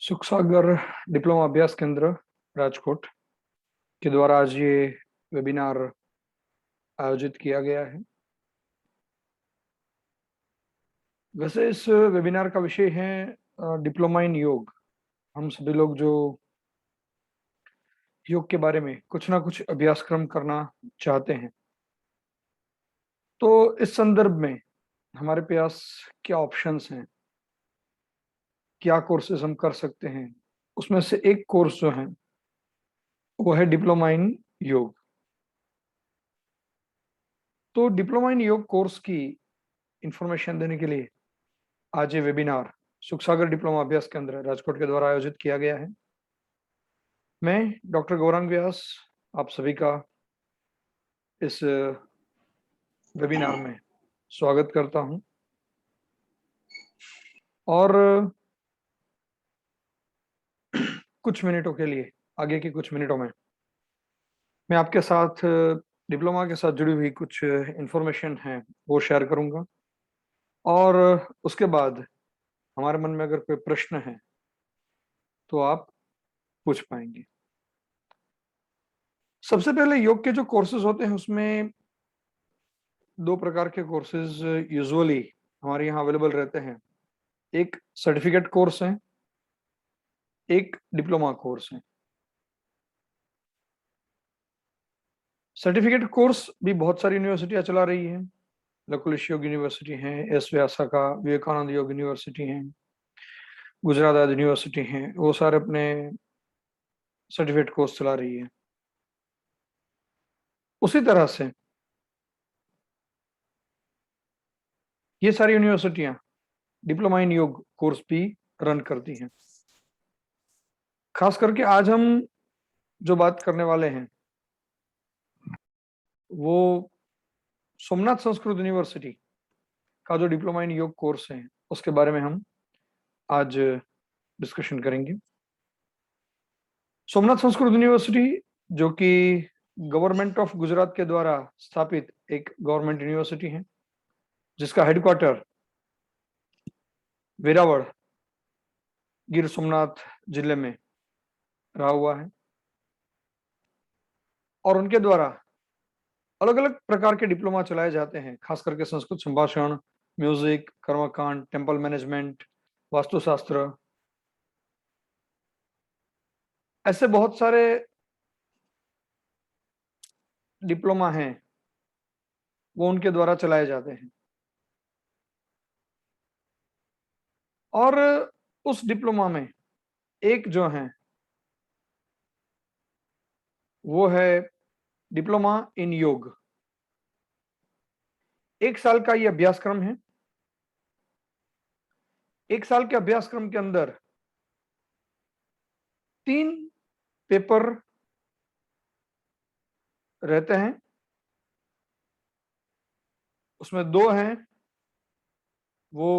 Sukhsagar diploma अभ्यास केंद्र राजकोट के द्वारा आज ये वेबिनार आयोजित किया गया है। वैसे इस वेबिनार का विषय है डिप्लोमा इन योग। हम सभी लोग जो योग के बारे में कुछ ना कुछ अभ्यासक्रम करना चाहते हैं, तो इस संदर्भ में हमारे पास क्या ऑप्शंस हैं, क्या कोर्सेज हम कर सकते हैं। उसमें से एक कोर्स जो है वो है डिप्लोमा इन योग। तो डिप्लोमा इन योग कोर्स की इंफॉर्मेशन देने के लिए आज ये वेबिनार सुखसागर डिप्लोमा अभ्यास केंद्र राजकोट के द्वारा आयोजित किया गया है। मैं डॉक्टर गौरांग व्यास आप सभी का इस वेबिनार में स्वागत करता हूं और कुछ मिनटों के लिए, आगे के कुछ मिनटों में मैं आपके साथ डिप्लोमा के साथ जुड़ी हुई कुछ इंफॉर्मेशन है वो शेयर करूंगा और उसके बाद हमारे मन में अगर कोई प्रश्न है तो आप पूछ पाएंगे। सबसे पहले योग के जो कोर्सेज होते हैं उसमें दो प्रकार के कोर्सेज यूजुअली हमारे यहाँ अवेलेबल रहते हैं। एक सर्टिफिकेट कोर्स है, एक डिप्लोमा कोर्स है। सर्टिफिकेट कोर्स भी बहुत सारी यूनिवर्सिटियां चला रही हैं। लकुलिश योग यूनिवर्सिटी है, एस व्यासका, विवेकानंद योग यूनिवर्सिटी है, गुजरात आदि यूनिवर्सिटी हैं, वो सारे अपने सर्टिफिकेट कोर्स चला रही है। उसी तरह से ये सारी यूनिवर्सिटियां डिप्लोमा इन योग कोर्स भी रन करती हैं। खास करके आज हम जो बात करने वाले हैं वो सोमनाथ संस्कृत यूनिवर्सिटी का जो डिप्लोमा इन योग कोर्स है उसके बारे में हम आज डिस्कशन करेंगे। सोमनाथ संस्कृत यूनिवर्सिटी जो कि गवर्नमेंट ऑफ गुजरात के द्वारा स्थापित एक गवर्नमेंट यूनिवर्सिटी है, जिसका हेडक्वार्टर वेरावल गिर सोमनाथ जिले में रहा हुआ है और उनके द्वारा अलग अलग प्रकार के डिप्लोमा चलाए जाते हैं, खास करके संस्कृत संभाषण, म्यूजिक, कर्मकांड, टेम्पल मैनेजमेंट, वास्तुशास्त्र, ऐसे बहुत सारे डिप्लोमा हैं वो उनके द्वारा चलाए जाते हैं। और उस डिप्लोमा में एक जो है वो है डिप्लोमा इन योग। एक साल का ये अभ्यासक्रम है। एक साल के अभ्यासक्रम के अंदर 3 पेपर रहते हैं। उसमें 2 हैं वो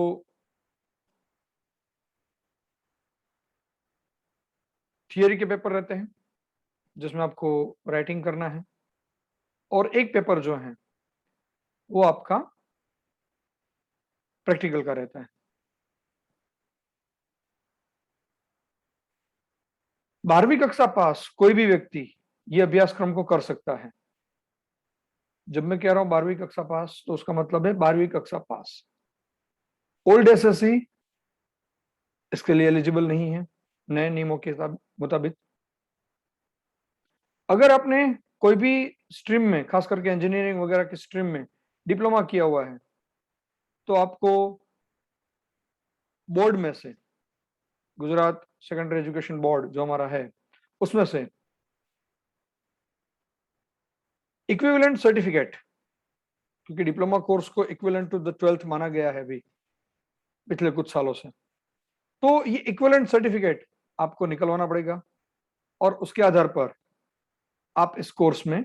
थियरी के पेपर रहते हैं जिसमें आपको राइटिंग करना है, और एक पेपर जो है वो आपका प्रैक्टिकल का रहता है। 12वीं कक्षा पास कोई भी व्यक्ति ये अभ्यासक्रम को कर सकता है। जब मैं कह रहा हूं 12वीं कक्षा पास तो उसका मतलब है 12वीं कक्षा पास। ओल्ड एसएससी इसके लिए एलिजिबल नहीं है नए नियमों के मुताबिक। अगर आपने कोई भी स्ट्रीम में, खास करके इंजीनियरिंग वगैरह की स्ट्रीम में डिप्लोमा किया हुआ है तो आपको बोर्ड में से, गुजरात सेकेंडरी एजुकेशन बोर्ड जो हमारा है उसमें से इक्विवेलेंट सर्टिफिकेट, क्योंकि डिप्लोमा कोर्स को इक्विवेलेंट टू द 12th माना गया है अभी पिछले कुछ सालों से, तो ये इक्विवेलेंट सर्टिफिकेट आपको निकलवाना पड़ेगा और उसके आधार पर आप इस कोर्स में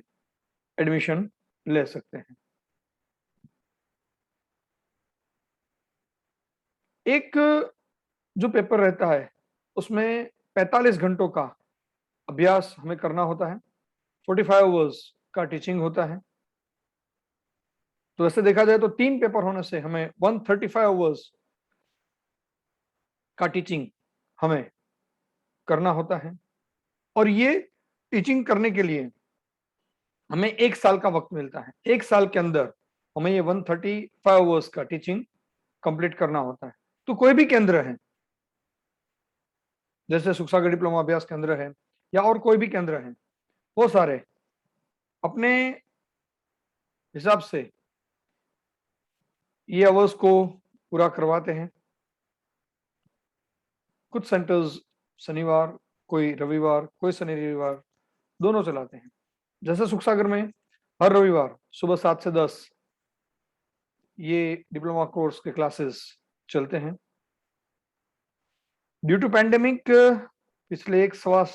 एडमिशन ले सकते हैं। एक जो पेपर रहता है उसमें 45 घंटों का अभ्यास हमें करना होता है, 45 आवर्स का टीचिंग होता है। तो ऐसे देखा जाए तो 3 पेपर होने से हमें 135 आवर्स का टीचिंग हमें करना होता है, और ये टीचिंग करने के लिए हमें 1 साल का वक्त मिलता है। 1 साल के अंदर हमें ये 135 आवर्स का टीचिंग कंप्लीट करना होता है। तो कोई भी केंद्र है, जैसे सुखसागर डिप्लोमा अभ्यास केंद्र है या और कोई भी केंद्र है, वो सारे अपने हिसाब से ये आवर्स को पूरा करवाते हैं। कुछ सेंटर्स शनिवार, कोई रविवार, कोई शनि रविवार दोनों चलाते हैं। जैसे सुखसागर में हर रविवार सुबह 7 से 10 ये डिप्लोमा कोर्स के क्लासेस चलते हैं। ड्यू टू पैंडेमिक पिछले 1 सवा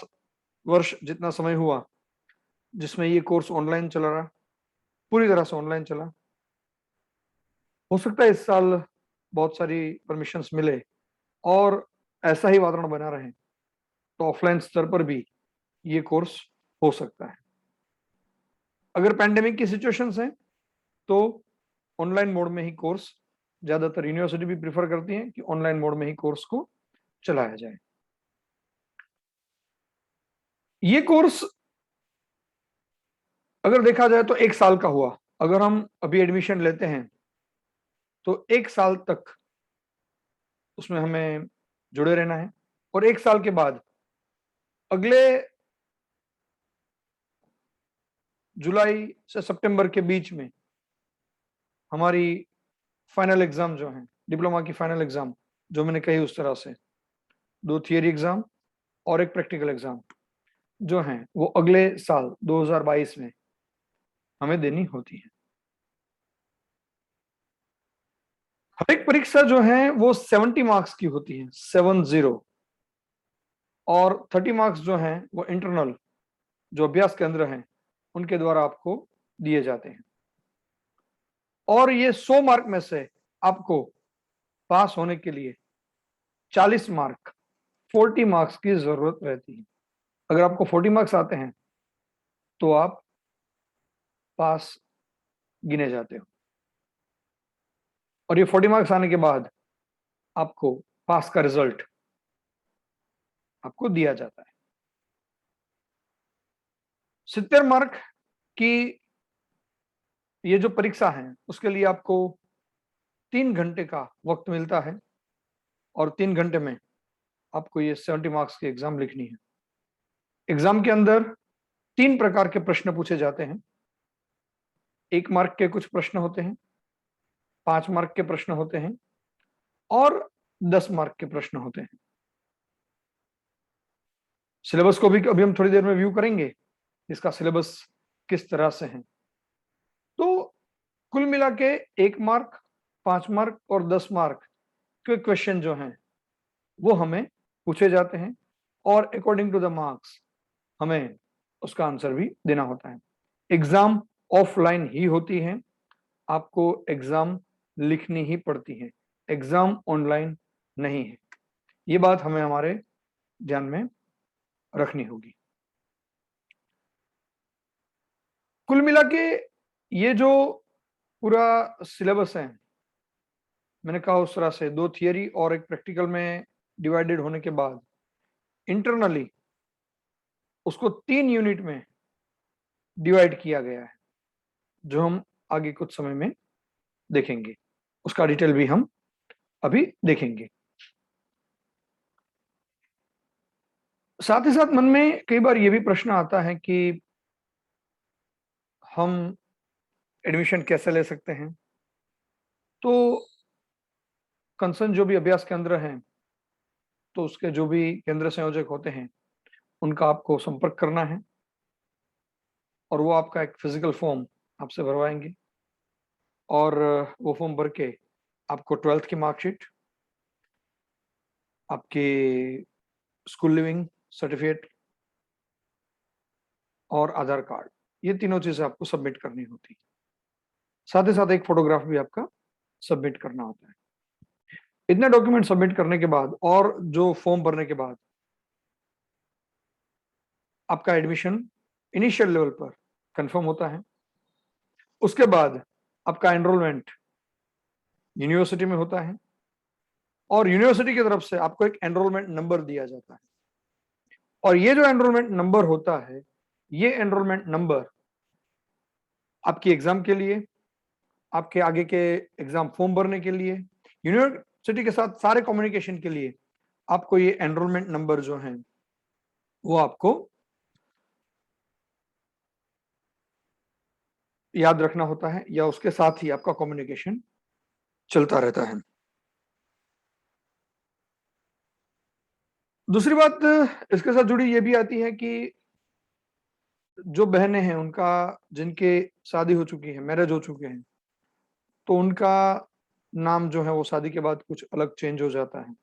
वर्ष जितना समय हुआ जिसमें ये कोर्स ऑनलाइन चला रहा, पूरी तरह से ऑनलाइन चला। हो सकता है इस साल बहुत सारी परमिशंस मिले और ऐसा ही वातावरण बना रहे, तो ऑफलाइन स्तर पर भी ये कोर्स हो सकता है। अगर पैंडेमिक की सिचुएशंस हैं तो ऑनलाइन मोड में ही कोर्स, ज्यादातर यूनिवर्सिटी भी प्रिफर करती हैं कि ऑनलाइन मोड में ही कोर्स को चलाया जाए। ये कोर्स अगर देखा जाए तो 1 साल का हुआ। अगर हम अभी एडमिशन लेते हैं तो 1 साल तक उसमें हमें जुड़े रहना है, और 1 साल के बाद अगले जुलाई से सितंबर के बीच में हमारी फाइनल एग्जाम जो है, डिप्लोमा की फाइनल एग्जाम जो मैंने कही उस तरह से 2 थियरी एग्जाम और एक प्रैक्टिकल एग्जाम जो है वो अगले साल 2022 में हमें देनी होती है। हर एक परीक्षा जो है वो 70 मार्क्स की होती है, 70, और 30 मार्क्स जो हैं वो इंटरनल जो अभ्यास केंद्र हैं उनके द्वारा आपको दिए जाते हैं। और ये 100 मार्क में से आपको पास होने के लिए 40 मार्क, 40 मार्क्स की जरूरत रहती है। अगर आपको 40 मार्क्स आते हैं तो आप पास गिने जाते हो, और ये 40 मार्क्स आने के बाद आपको पास का रिजल्ट आपको दिया जाता है। 70 मार्क की ये जो परीक्षा है उसके लिए आपको 3 घंटे का वक्त मिलता है, और 3 घंटे में आपको ये 70 मार्क्स की एग्जाम लिखनी है। एग्जाम के अंदर 3 प्रकार के प्रश्न पूछे जाते हैं। 1 मार्क के कुछ प्रश्न होते हैं, 5 मार्क के प्रश्न होते हैं, और 10 मार्क के प्रश्न होते हैं। सिलेबस को भी अभी हम थोड़ी देर में व्यू करेंगे, इसका सिलेबस किस तरह से है। तो कुल मिला के 1 मार्क, 5 मार्क और 10 मार्क के क्वेश्चन जो हैं वो हमें पूछे जाते हैं, और अकॉर्डिंग टू द मार्क्स हमें उसका आंसर भी देना होता है। एग्जाम ऑफलाइन ही होती है, आपको एग्जाम लिखनी ही पड़ती है, एग्जाम ऑनलाइन नहीं है। ये बात हमें हमारे ध्यान में रखनी होगी। कुल मिला के ये जो पूरा सिलेबस है, मैंने कहा उस तरह से 2 थियरी और एक प्रैक्टिकल में डिवाइडेड होने के बाद इंटरनली उसको 3 यूनिट में डिवाइड किया गया है, जो हम आगे कुछ समय में देखेंगे। उसका डिटेल भी हम अभी देखेंगे। साथ ही साथ मन में कई बार ये भी प्रश्न आता है कि हम एडमिशन कैसे ले सकते हैं। तो कंसर्न जो भी अभ्यास केंद्र हैं, तो उसके जो भी केंद्र संयोजक होते हैं उनका आपको संपर्क करना है, और वो आपका एक फिजिकल फॉर्म आपसे भरवाएंगे, और वो फॉर्म भर के आपको 12th की मार्कशीट, आपके स्कूल लिविंग सर्टिफिकेट और आधार कार्ड, ये तीनों चीजें आपको सबमिट करनी होती है। साथ ही साथ एक फोटोग्राफ भी आपका सबमिट करना होता है। इतने डॉक्यूमेंट सबमिट करने के बाद और जो फॉर्म भरने के बाद आपका एडमिशन इनिशियल लेवल पर कंफर्म होता है। उसके बाद आपका एनरोलमेंट यूनिवर्सिटी में होता है, और यूनिवर्सिटी की तरफ से आपको एक एनरोलमेंट नंबर दिया जाता है। और ये जो एनरोलमेंट नंबर होता है, ये एनरोलमेंट नंबर आपकी एग्जाम के लिए, आपके आगे के एग्जाम फॉर्म भरने के लिए, यूनिवर्सिटी के साथ सारे कम्युनिकेशन के लिए आपको ये एनरोलमेंट नंबर जो है वो आपको याद रखना होता है, या उसके साथ ही आपका कम्युनिकेशन चलता रहता है। दूसरी बात इसके साथ जुड़ी ये भी आती है कि जो बहनें हैं उनका, जिनके शादी हो चुकी है, मैरिज हो चुके हैं, तो उनका नाम जो है वो शादी के बाद कुछ अलग चेंज हो जाता है।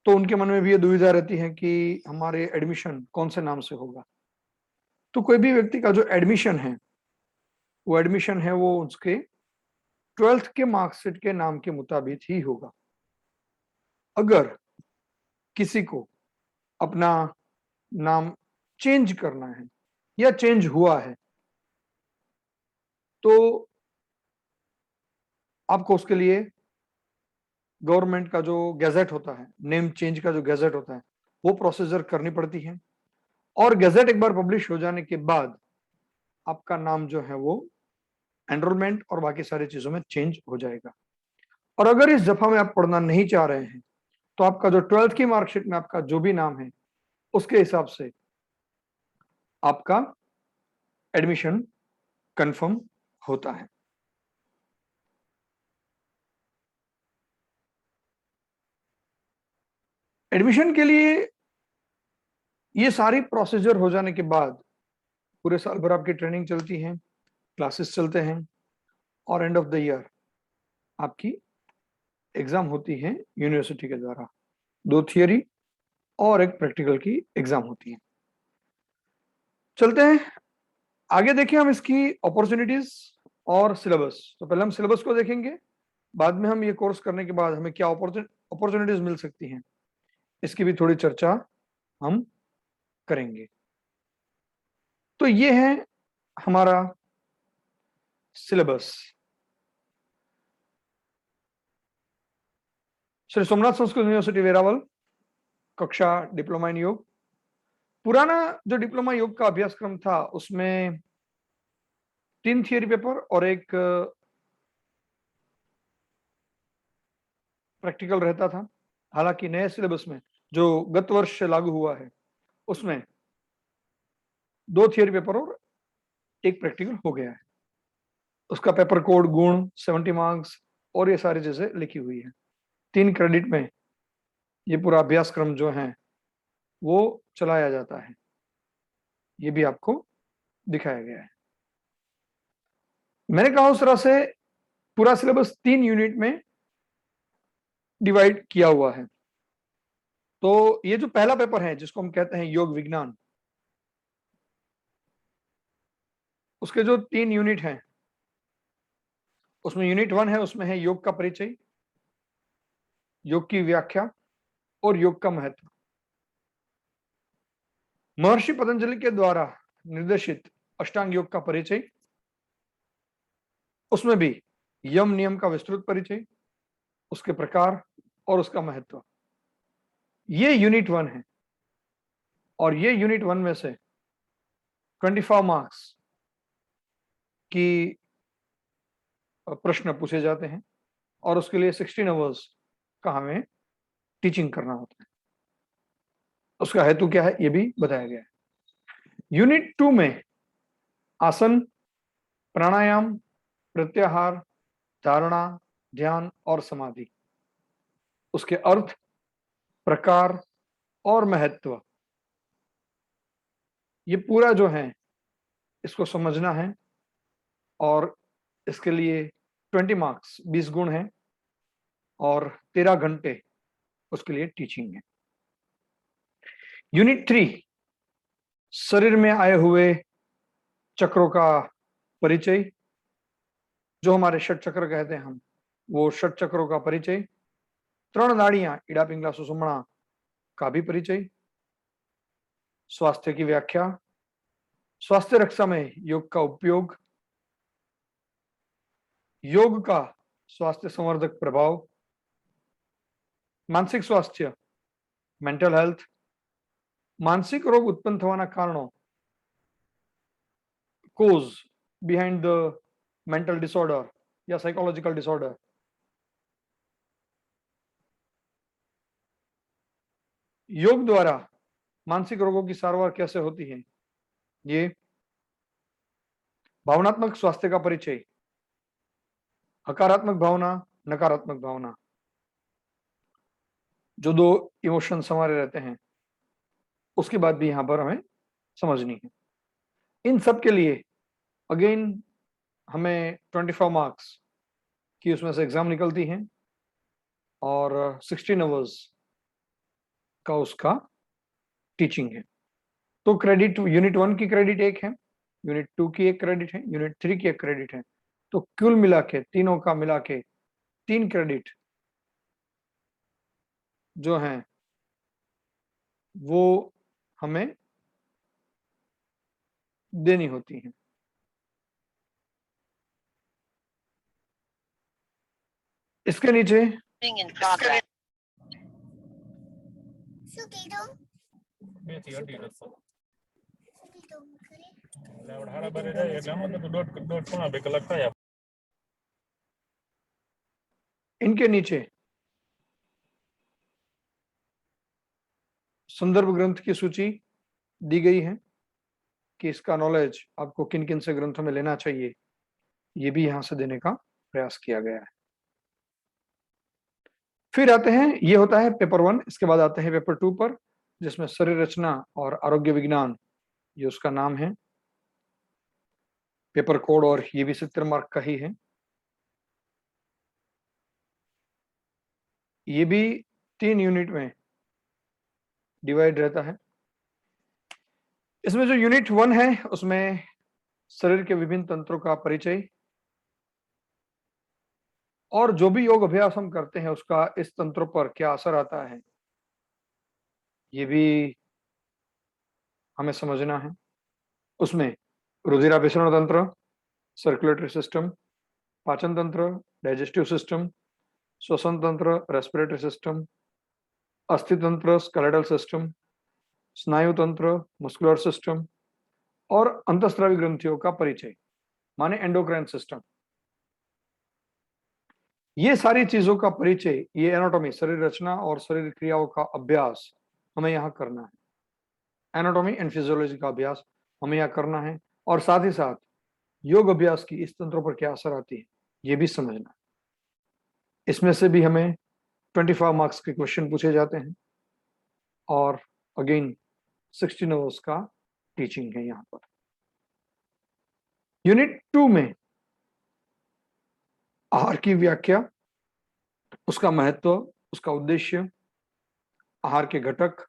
तो उनके मन में भी ये दुविधा रहती है कि हमारे एडमिशन कौन से नाम से होगा। तो कोई भी व्यक्ति का जो एडमिशन है वो उसके 12th के मार्कशीट के नाम के मुताबिक ही होगा। अगर किसी को अपना नाम चेंज करना है या चेंज हुआ है, तो आपको उसके लिए गवर्नमेंट का जो गैजेट होता है, नेम चेंज का जो गैजेट होता है, वो प्रोसीजर करनी पड़ती है। और गैजेट एक बार पब्लिश हो जाने के बाद आपका नाम जो है वो एनरोलमेंट और बाकी सारी चीजों में चेंज हो जाएगा। और अगर इस दफा में आप पढ़ना नहीं चाह रहे हैं, तो आपका जो 12th की मार्कशीट में आपका जो भी नाम है उसके हिसाब से आपका एडमिशन कंफर्म होता है। एडमिशन के लिए ये सारी प्रोसीजर हो जाने के बाद पूरे साल भर आपकी ट्रेनिंग चलती है, क्लासेस चलते हैं, और एंड ऑफ द ईयर आपकी एग्जाम होती है यूनिवर्सिटी के द्वारा। 2 थियरी और एक प्रैक्टिकल की एग्जाम होती है। चलते हैं आगे, देखें हम इसकी अपॉर्चुनिटीज और सिलेबस। तो पहले हम सिलेबस को देखेंगे, बाद में हम ये कोर्स करने के बाद हमें क्या अपॉर्चुनिटीज मिल सकती हैं, इसकी भी थोड़ी चर्चा हम करेंगे। तो ये है हमारा सिलेबस। श्री सोमनाथ संस्कृत यूनिवर्सिटी वेरावल, कक्षा डिप्लोमा इन योग। पुराना जो डिप्लोमा योग का अभ्यासक्रम था उसमें 3 थियरी पेपर और एक प्रैक्टिकल रहता था। हालांकि नए सिलेबस में जो गत वर्ष से लागू हुआ है उसमें 2 थियरी पेपर और एक प्रैक्टिकल हो गया है। उसका पेपर कोड, गुण, 70 मार्क्स और ये सारी चीजें लिखी हुई है। 3 क्रेडिट में ये पूरा अभ्यासक्रम जो है वो चलाया जाता है, ये भी आपको दिखाया गया है। मैंने कहा उस तरह से पूरा सिलेबस 3 यूनिट में डिवाइड किया हुआ है। तो ये जो पहला पेपर है जिसको हम कहते हैं योग विज्ञान, उसके जो 3 यूनिट हैं उसमें यूनिट 1 है, उसमें है योग का परिचय, योग की व्याख्या और योग का महत्व। महर्षि पतंजलि के द्वारा निर्देशित अष्टांग योग का परिचय, उसमें भी यम नियम का विस्तृत परिचय, उसके प्रकार और उसका महत्व, ये यूनिट 1 है। और ये यूनिट 1 में से 24 मार्क्स की प्रश्न पूछे जाते हैं और उसके लिए 16 आवर्स का हमें टीचिंग करना होता है। उसका हेतु क्या है ये भी बताया गया है। यूनिट 2 में आसन, प्राणायाम, प्रत्याहार, धारणा, ध्यान और समाधि, उसके अर्थ, प्रकार और महत्व, ये पूरा जो है इसको समझना है। और इसके लिए 20 मार्क्स, 20 गुण हैं और 13 घंटे उसके लिए टीचिंग है। यूनिट 3 शरीर में आए हुए चक्रों का परिचय, जो हमारे षट चक्र कहते हैं हम, वो षट चक्रों का परिचय, 3 नाड़ियां इड़ा पिंगला सुषुम्ना का भी परिचय, स्वास्थ्य की व्याख्या, स्वास्थ्य रक्षा में योग का उपयोग, योग का स्वास्थ्य संवर्धक प्रभाव, मानसिक स्वास्थ्य, मेंटल हेल्थ, मानसिक रोग उत्पन्न થવાના કારણો, cause behind the mental disorder या साइकोलॉजिकल डिसऑर्डर। योग द्वारा मानसिक रोगों की सारवार कैसे होती है? ये भावनात्मक स्वास्थ्य का परिचय, हकारात्मक भावना, नकारात्मक भावना, जो दो इमोशंस हमारे रहते हैं, उसकी बात भी यहां पर हमें समझनी है। इन सब के लिए अगेन हमें 24 मार्क्स की उसमें से एग्जाम निकलती हैं और 16 आवर्स का उसका टीचिंग है। तो क्रेडिट यूनिट 1 की क्रेडिट 1 है, यूनिट 2 की 1 क्रेडिट है, यूनिट 3 की 1 क्रेडिट है। तो कुल मिला के तीनों का मिला के 3 क्रेडिट जो हैं वो हमें देनी होती हैं। इसके नीचे इनके नीचे संदर्भ ग्रंथ की सूची दी गई है कि इसका नॉलेज आपको किन किन से ग्रंथों में लेना चाहिए, ये भी यहां से देने का प्रयास किया गया है। फिर आते हैं, ये होता है पेपर 1, इसके बाद आते हैं पेपर 2 पर, जिसमें शरीर रचना और आरोग्य विज्ञान ये उसका नाम है, पेपर कोड, और ये भी 70 मार्क का ही है। ये भी 3 यूनिट में डिवाइड रहता है। इसमें जो यूनिट 1 है उसमें शरीर के विभिन्न तंत्रों का परिचय और जो भी योग अभ्यास हम करते हैं उसका इस तंत्रों पर क्या असर आता है, ये भी हमें समझना है। उसमें रुधिराभिसरण तंत्र, सर्कुलेटरी सिस्टम, पाचन तंत्र, डाइजेस्टिव सिस्टम, श्वसन तंत्र, रेस्पिरेटरी सिस्टम, अस्थि तंत्र, स्केलेटल सिस्टम, स्नायु तंत्र, मस्कुलर सिस्टम और अंतःस्रावी ग्रंथियों का परिचय माने एंडोक्राइन सिस्टम। ये सारी चीजों का परिचय, ये एनाटॉमी, शरीर रचना और शरीर क्रियाओं का अभ्यास हमें यहाँ करना है। एनाटॉमी एंड फिजियोलॉजी का अभ्यास हमें यहाँ करना है और साथ ही साथ योग अभ्यास की इस तंत्रों पर क्या असर आती है ये भी समझना है। इसमें से भी हमें 25 मार्क्स के क्वेश्चन पूछे जाते हैं और अगेन 16 आवर्स का टीचिंग है यहाँ पर। यूनिट 2 में आहार की व्याख्या, उसका महत्व, उसका उद्देश्य, आहार के घटक,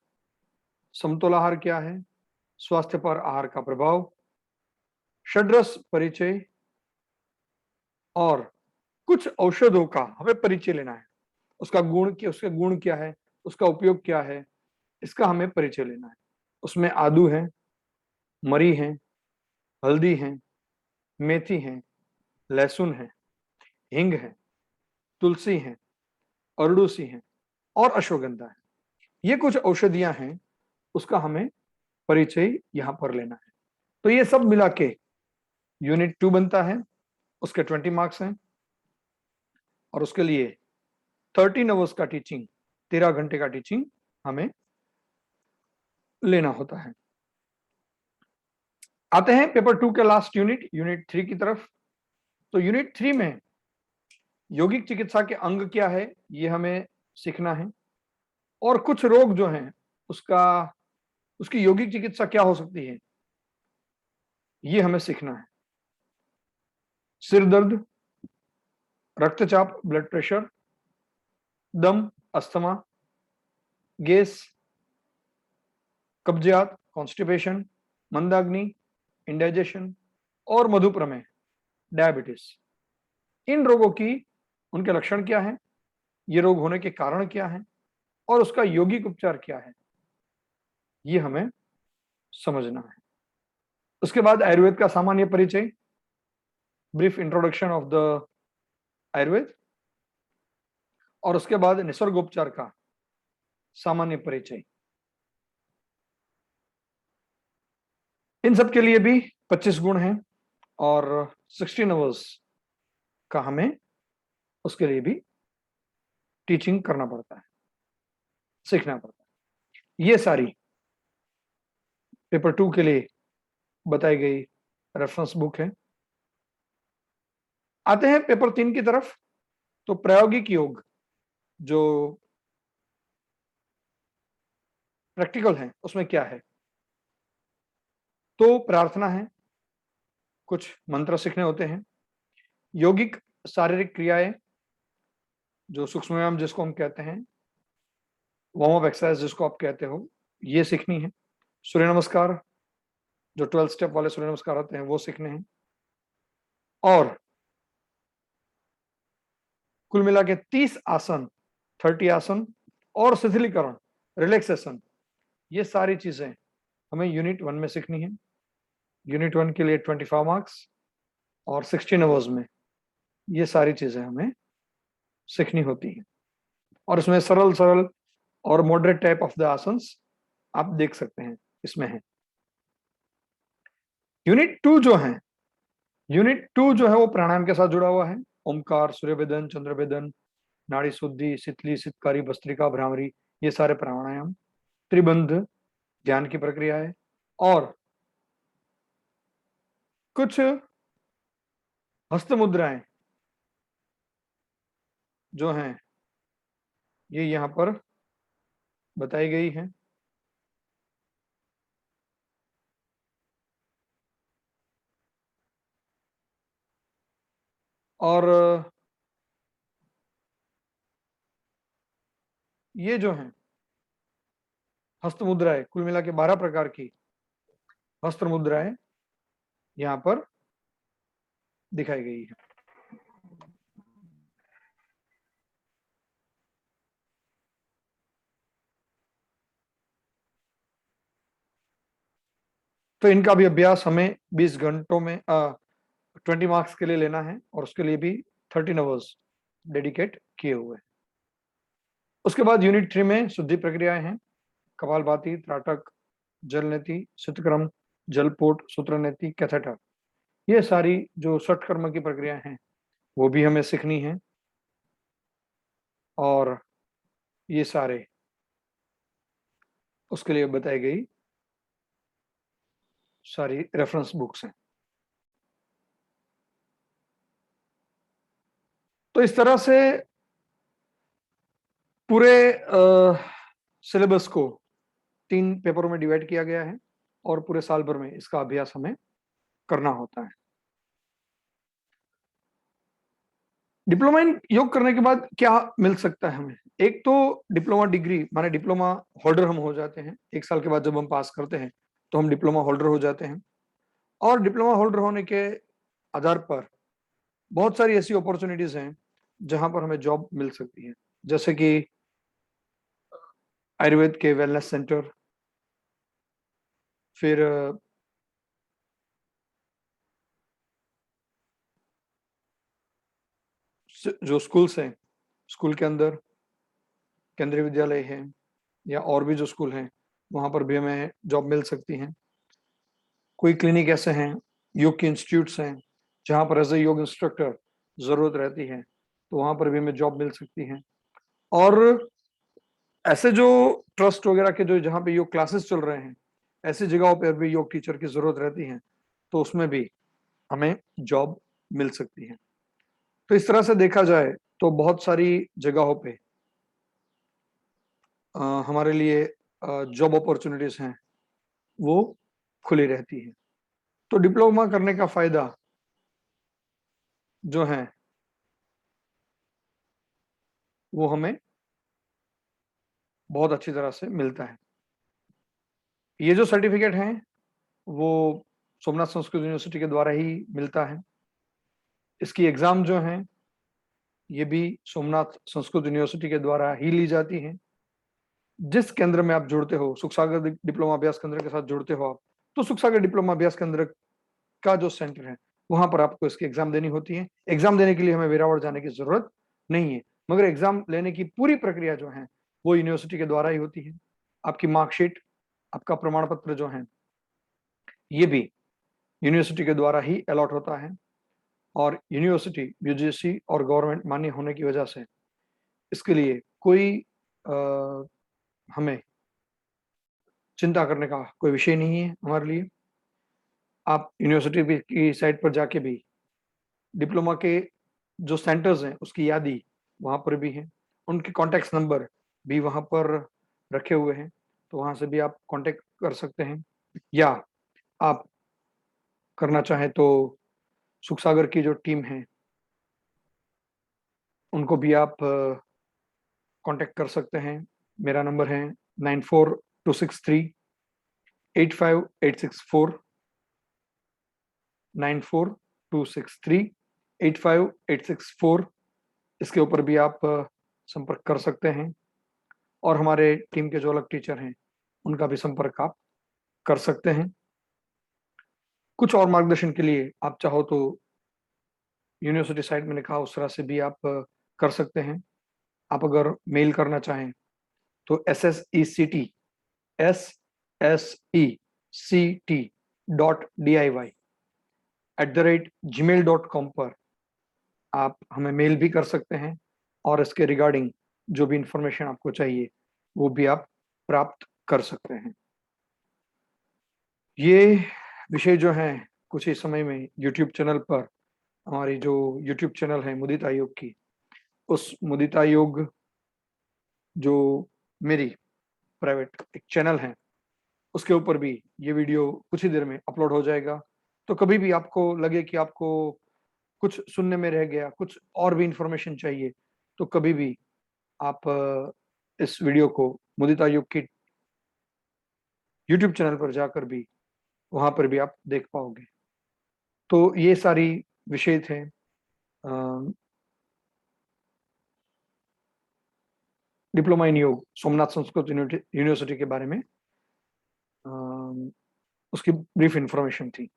समतोल आहार क्या है, स्वास्थ्य पर आहार का प्रभाव, षड्रस परिचय और कुछ औषधों का हमें परिचय लेना है। उसका गुण क्या, उसके गुण क्या है, उसका उपयोग क्या है, इसका हमें परिचय लेना है। उसमें आदू है, मरी है, हल्दी है, मेथी है, लहसुन है, हींग है, तुलसी है, अरडूसी है और अश्वगंधा है। ये कुछ औषधियां हैं, उसका हमें परिचय यहां पर लेना है। तो ये सब मिला के यूनिट 2 बनता है, उसके 20 मार्क्स हैं और उसके लिए 13 आवर्स का टीचिंग, 13 घंटे का टीचिंग हमें लेना होता है। आते हैं पेपर 2 के लास्ट यूनिट, यूनिट 3 की तरफ। तो यूनिट 3 में यौगिक चिकित्सा के अंग क्या है ये हमें सीखना है और कुछ रोग जो हैं उसकी यौगिक चिकित्सा क्या हो सकती है ये हमें सीखना है। सिर दर्द, रक्तचाप, ब्लड प्रेशर, दम, अस्थमा, गैस, कब्जियत, कॉन्स्टिपेशन, मंदाग्नि, इंडाइजेशन और मधुप्रमेह, डायबिटीज। इन रोगों की उनके लक्षण क्या है, ये रोग होने के कारण क्या है और उसका यौगिक उपचार क्या है, ये हमें समझना है। उसके बाद आयुर्वेद का सामान्य परिचय, brief introduction of the Ayurveda, और उसके बाद निसर्गोपचार का सामान्य परिचय। इन सब के लिए भी 25 गुण हैं और 16 आवर्स का हमें उसके लिए भी टीचिंग करना पड़ता है, सीखना पड़ता है। ये सारी पेपर 2 के लिए बताई गई रेफरेंस बुक है। आते हैं पेपर 3 की तरफ। तो प्रायोगिक योग जो प्रैक्टिकल है उसमें क्या है? तो प्रार्थना है, कुछ मंत्र सीखने होते हैं, योगिक शारीरिक क्रियाएं जो सूक्ष्म व्यायाम जिसको हम कहते हैं, वार्म अप एक्सरसाइज जिसको आप कहते हो, ये सीखनी है। सूर्य नमस्कार जो 12 स्टेप वाले सूर्य नमस्कार होते हैं वो सीखने हैं। और कुल मिला के 30 आसन, 30 आसन और शिथिलीकरण, रिलैक्सेशन, ये सारी चीजें हमें यूनिट 1 में सीखनी है। यूनिट 1 के लिए 25 मार्क्स और 16 आवर्स में ये सारी चीजें हमें सीखनी होती हैं। और इसमें सरल सरल और moderate type of the asanas आप देख सकते हैं इसमें है। यूनिट 2 जो है, यूनिट 2 जो है वो प्राणायाम के साथ जुड़ा हुआ है। ओमकार, सूर्यभेदन, चंद्रभेदन, नाड़ी शुद्धि, शीतली, शीतकारी, भस्त्रिका, भ्रामरी, ये सारे प्राणायाम, त्रिबंध ध्यान की प्रक्रिया है। और कुछ हस्त मुद्राएं जो हैं ये यहां पर बताई गई हैं। और ये जो हैं हस्त मुद्राएं, कुल मिला के 12 प्रकार की हस्त मुद्राएं यहां पर दिखाई गई है। तो इनका भी अभ्यास हमें 20 घंटों में 20 मार्क्स के लिए लेना है और उसके लिए भी 13 आवर्स डेडिकेट किए हुए हैं। उसके बाद यूनिट 3 में शुद्धि प्रक्रियाएं हैं, कपालभाति, त्राटक, जल नीति, शीतक्रम, जलपोट, सूत्र नीति, कैथेटर, ये सारी जो षटकर्म की प्रक्रियाएं हैं वो भी हमें सीखनी है। और ये सारे उसके लिए बताई गई सारी रेफरेंस बुक्स हैं। तो इस तरह से पूरे सिलेबस को 3 पेपरों में डिवाइड किया गया है और पूरे साल भर में इसका अभ्यास हमें करना होता है। डिप्लोमा इन योग करने के बाद क्या मिल सकता है हमें? एक तो डिप्लोमा डिग्री, माने डिप्लोमा होल्डर हम हो जाते हैं। 1 साल के बाद जब हम पास करते हैं तो हम डिप्लोमा होल्डर हो जाते हैं। और डिप्लोमा होल्डर होने के आधार पर बहुत सारी ऐसी अपॉर्चुनिटीज हैं जहां पर हमें जॉब मिल सकती है, जैसे कि आयुर्वेद के वेलनेस सेंटर, फिर जो स्कूल्स हैं, स्कूल के अंदर केंद्रीय विद्यालय है या और भी जो स्कूल हैं वहां पर भी हमें जॉब मिल सकती है। कोई क्लिनिक ऐसे हैं, योग के इंस्टीट्यूट्स हैं जहां पर एज ए योग इंस्ट्रक्टर जरूरत रहती है, तो वहां पर भी हमें जॉब मिल सकती है। और ऐसे जो ट्रस्ट वगैरह के जो जहाँ पे योग क्लासेस चल रहे हैं, ऐसी जगहों पर भी योग टीचर की जरूरत रहती है, तो उसमें भी हमें जॉब मिल सकती है। तो इस तरह से देखा जाए तो बहुत सारी जगहों पे हमारे लिए जॉब अपॉर्चुनिटीज हैं वो खुली रहती है। तो डिप्लोमा करने का फायदा जो है वो हमें बहुत अच्छी तरह से मिलता है। ये जो सर्टिफिकेट है वो सोमनाथ संस्कृत यूनिवर्सिटी के द्वारा ही मिलता है। इसकी एग्जाम जो है ये भी सोमनाथ संस्कृत यूनिवर्सिटी के द्वारा ही ली जाती है। जिस केंद्र में आप जुड़ते हो, सुखसागर डिप्लोमा अभ्यास केंद्र के साथ जुड़ते हो आप, तो सुखसागर डिप्लोमा अभ्यास केंद्र का जो सेंटर है वहां पर आपको इसकी एग्जाम देनी होती है। एग्जाम देने के लिए हमें वेरावल जाने की जरूरत नहीं है, मगर एग्जाम लेने की पूरी प्रक्रिया जो है वो यूनिवर्सिटी के द्वारा ही होती है। आपकी मार्कशीट, आपका प्रमाण पत्र जो है ये भी यूनिवर्सिटी के द्वारा ही अलॉट होता है, और यूनिवर्सिटी यूजीसी और गवर्नमेंट मान्य होने की वजह से इसके लिए कोई हमें चिंता करने का कोई विषय नहीं है हमारे लिए। आप यूनिवर्सिटी की साइट पर जाके भी डिप्लोमा के जो सेंटर्स हैं उसकी यादी वहां पर भी है, उनके कॉन्टैक्ट नंबर भी वहां पर रखे हुए हैं, तो वहां से भी आप कांटेक्ट कर सकते हैं। या आप करना चाहें तो सुखसागर की जो टीम है उनको भी आप कांटेक्ट कर सकते हैं। मेरा नंबर है 9426385864, 9426385864। इसके ऊपर भी आप संपर्क कर सकते हैं, और हमारे टीम के जो अलग टीचर हैं उनका भी संपर्क आप कर सकते हैं। कुछ और मार्गदर्शन के लिए आप चाहो तो यूनिवर्सिटी साइट में लिखा उस तरह से भी आप कर सकते हैं। आप अगर मेल करना चाहें तो ssecct.diy@gmail.com पर आप हमें मेल भी कर सकते हैं, और इसके रिगार्डिंग जो भी इंफॉर्मेशन आपको चाहिए वो भी आप प्राप्त कर सकते हैं। ये विषय जो है कुछ ही समय में यूट्यूब चैनल पर, हमारी जो यूट्यूब चैनल है मुदित आयोग की, उस मुदित आयोग जो मेरी प्राइवेट एक चैनल है उसके ऊपर भी ये वीडियो कुछ ही देर में अपलोड हो जाएगा। तो कभी भी आपको लगे कि आपको कुछ सुनने में रह गया, कुछ और भी इंफॉर्मेशन चाहिए, तो कभी भी आप इस वीडियो को मुदित आयोग की यूट्यूब चैनल पर जाकर भी वहां पर भी आप देख पाओगे। तो ये सारी विषय थे डिप्लोमा इन योग सोमनाथ संस्कृत यूनिवर्सिटी के बारे में, उसकी ब्रीफ इंफॉर्मेशन थी।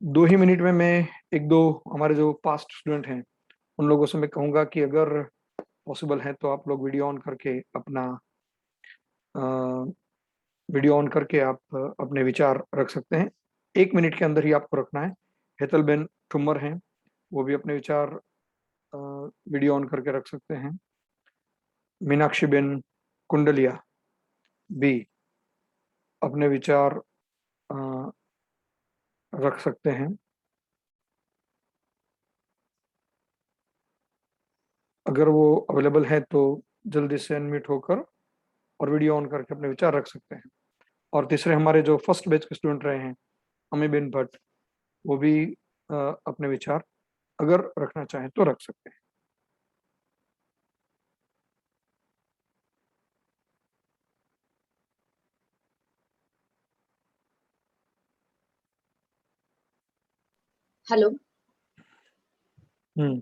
2 ही मिनट में मैं एक दो हमारे जो पास्ट स्टूडेंट हैं उन लोगों से मैं कहूँगा कि अगर पॉसिबल है तो आप लोग वीडियो ऑन करके अपना वीडियो ऑन करके आप अपने विचार रख सकते हैं। 1 मिनट के अंदर ही आपको रखना है। हेतलबेन ठुमर हैं, वो भी अपने विचार वीडियो ऑन करके रख सकते हैं। मीनाक्षी बेन कुंडलिया भी अपने विचार रख सकते हैं। अगर वो अवेलेबल है तो जल्दी से अनम्यूट होकर और वीडियो ऑन करके अपने विचार रख सकते हैं। और तीसरे हमारे जो फर्स्ट बैच के स्टूडेंट रहे हैं अमीबेन भट्ट, वो भी अपने विचार अगर रखना चाहें तो रख सकते हैं। हेलो। हम्म।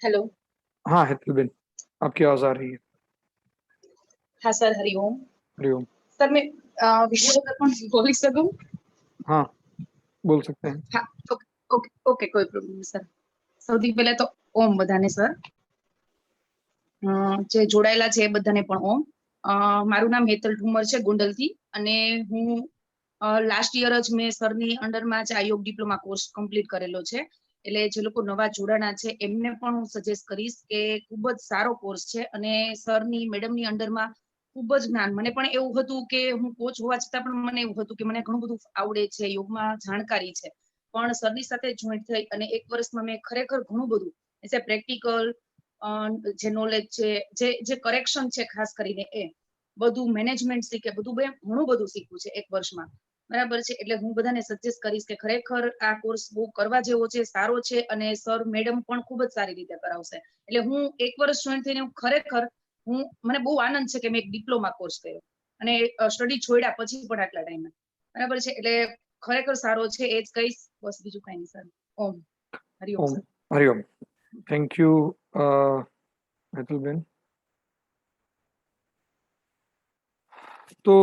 हेलो। हाँ हेतलबेन, आपकी आवाज आ रही है। हाँ सर, हरिओम। हरिओम। सर मैं वीडियो पर पण बोली सकूं? हाँ बोल सकते हैं। हाँ, ओके ओके ओके, કોઈ પ્રોબ્લેમ નહીં સર. સૌથી પહેલા તો ઓમ બધાને સર, જે જોડાયેલા છે એ બધાને પણ ઓમ. મારું નામ હેતલ ઠુમર છે ગોંડલથી, અને હું લાસ્ટ યર જ મેં સરની અંડરમાં જ આ યોગ ડિપ્લોમા કોર્સ કમ્પ્લીટ કરેલો છે. એટલે જે લોકો નવા જોડાણા છે એમને પણ હું સજેસ્ટ કરીશ કે ખૂબ જ સારો કોર્સ છે, અને સરની મેડમની અંડરમાં ખૂબ જ જ્ઞાન. મને પણ એવું હતું કે હું કોચ હોવા છતાં પણ મને એવું હતું કે મને ઘણું બધું આવડે છે, યોગમાં જાણકારી છે, પણ સરની સાથે જોઈન્ટ થઈ અને 1 વર્ષમાં મેં ખરેખર ઘણું બધું એઝ એ પ્રેક્ટિકલ જે નોલેજ છે, જે કરેક્શન છે, ખાસ કરીને એ બધું મેનેજમેન્ટ શીખે, બધું ઘણું બધું શીખવું છે 1 વર્ષમાં, બરાબર છે. એટલે હું બધાને સજેસ્ટ કરીશ કે ખરેખર આ કોર્સ બહુ કરવા જેવો છે, સારો છે, અને સર મેડમ પણ ખૂબ જ સારી રીતે કરાવશે. એટલે હું 1 વર્ષ જોઈન થઈને હું ખરેખર મને બહુ આનંદ છે કે મેં એક ડિપ્લોમા કોર્સ કર્યો, અને સ્ટડી છોડ્યા પછી પણ આટલા ટાઈમે, બરાબર છે. એટલે ખરેખર સારો છે, એ જ કહીશ, બસ બીજું કઈ નહીં sir. Om Hariom Om sir. Hariom. Thank you Hetalben. तो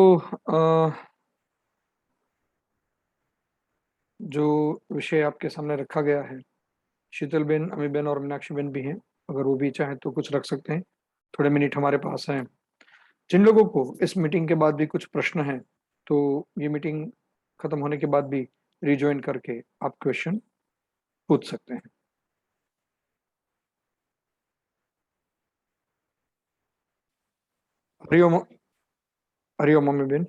जो विषय आपके सामने रखा गया है, शीतल बेन, अमीबेन और मीनाक्षी बेन भी हैं, अगर वो भी चाहें तो कुछ रख सकते हैं। थोड़े मिनट हमारे पास हैं। जिन लोगों को इस मीटिंग के बाद भी कुछ प्रश्न हैं तो ये मीटिंग खत्म होने के बाद भी रिज्वाइन करके आप क्वेश्चन पूछ सकते हैं। हरिओम हरिओम मम्मीबेन।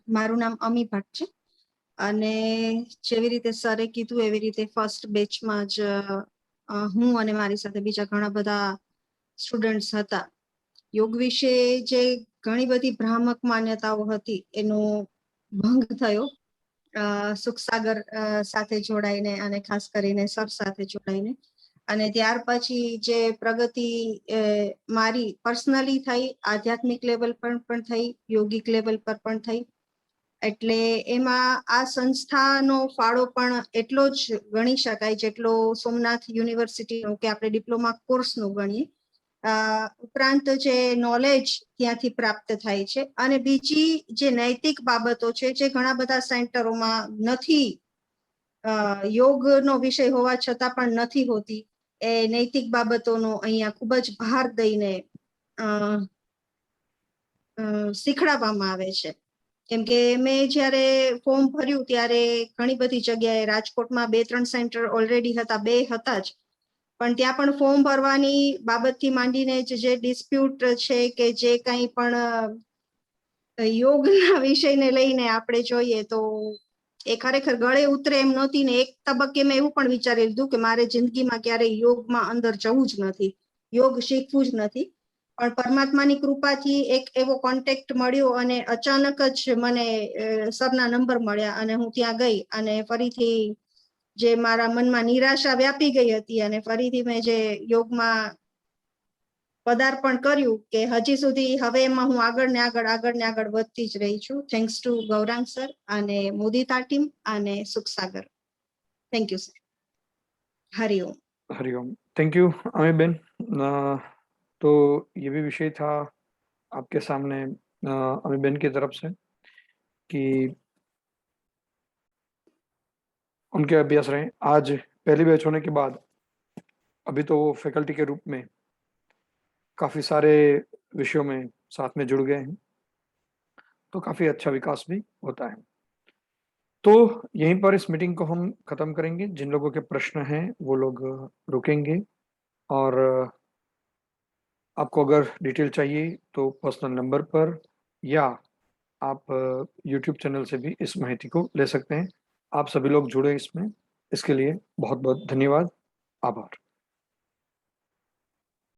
મારું નામ અમી ભટ્ટ છે અને જેવી રીતે સરે કીધું એવી રીતે ફર્સ્ટ બેચમાં જ હું અને મારી સાથે બીજા ઘણા બધા સ્ટુડન્ટ્સ હતા. યોગ વિશે જે ઘણી બધી ભ્રામક માન્યતાઓ હતી એનો ભંગ થયો સુખસાગર સાથે જોડાઈને અને ખાસ કરીને સર સાથે જોડાઈને. અને ત્યાર પછી જે પ્રગતિ મારી પર્સનલી થઈ, આધ્યાત્મિક લેવલ પર પણ થઈ, યોગિક લેવલ પર પણ થઈ. એટલે એમાં આ સંસ્થાનો ફાળો પણ એટલો જ ગણી શકાય જેટલો સોમનાથ યુનિવર્સિટીનો કે આપણે ડિપ્લોમા કોર્સનું ગણીએ. ઉપરાંત જે નોલેજ ત્યાંથી પ્રાપ્ત થાય છે અને બીજી જે નૈતિક બાબતો છે જે ઘણા બધા સેન્ટરોમાં નથી, યોગનો વિષય હોવા છતાં પણ નથી હોતી, એ નૈતિક બાબતોનો અહીંયા ખૂબ જ ભાર દઈને શીખડાવવામાં આવે છે. કેમ કે મેં જ્યારે ફોર્મ ભર્યું ત્યારે ઘણી બધી જગ્યાએ રાજકોટમાં 2-3 સેન્ટર ઓલરેડી હતા, 2 હતા જ, પણ ત્યાં પણ ફોર્મ ભરવાની બાબતથી માંડીને જે ડિસ્પ્યુટ છે કે જે કંઈ પણ યોગના વિષયને લઈને આપણે જોઈએ તો એ ખરેખર ગળે ઉતરે એમ નહોતી ને એક તબક્કે મેં એવું પણ વિચારી લીધું કે મારે જિંદગીમાં ક્યારેય યોગમાં અંદર જવું જ નથી, યોગ શીખવું જ નથી. પણ પરમાત્માની કૃપાથી એક એવો કોન્ટેક્ટ મળ્યો અને અચાનક જ મને સરના નંબર મળ્યા અને હું ત્યાં ગઈ અને ફરીથી જે મારા મનમાં નિરાશા વ્યાપી ગઈ હતી અને ફરીથી મેં જે યોગમાં પદાર્પણ કર્યું કે હજી સુધી હવે એમાં હું આગળ ને આગળ વધતી જ રહી છું. થેન્ક્સ ટુ ગૌરાંગ સર અને મોદિતા ટીમ અને Sukhsagar. Thank you sir. Hariom. Hariom. Thank you Amiben. तो ये भी विषय था आपके सामने अमीबेन की तरफ से कि उनके अभ्यास रहे। आज पहली बैच होने के बाद अभी तो वो फैकल्टी के रूप में काफ़ी सारे विषयों में साथ में जुड़ गए हैं, तो काफ़ी अच्छा विकास भी होता है। तो यहीं पर इस मीटिंग को हम ख़त्म करेंगे। जिन लोगों के प्रश्न हैं वो लोग रुकेंगे और आपको अगर डिटेल चाहिए तो पर्सनल नंबर पर या आप यूट्यूब चैनल से भी इस माहिती को ले सकते हैं। आप सभी लोग जुड़े इसमें, इसके लिए बहुत बहुत धन्यवाद, आभार।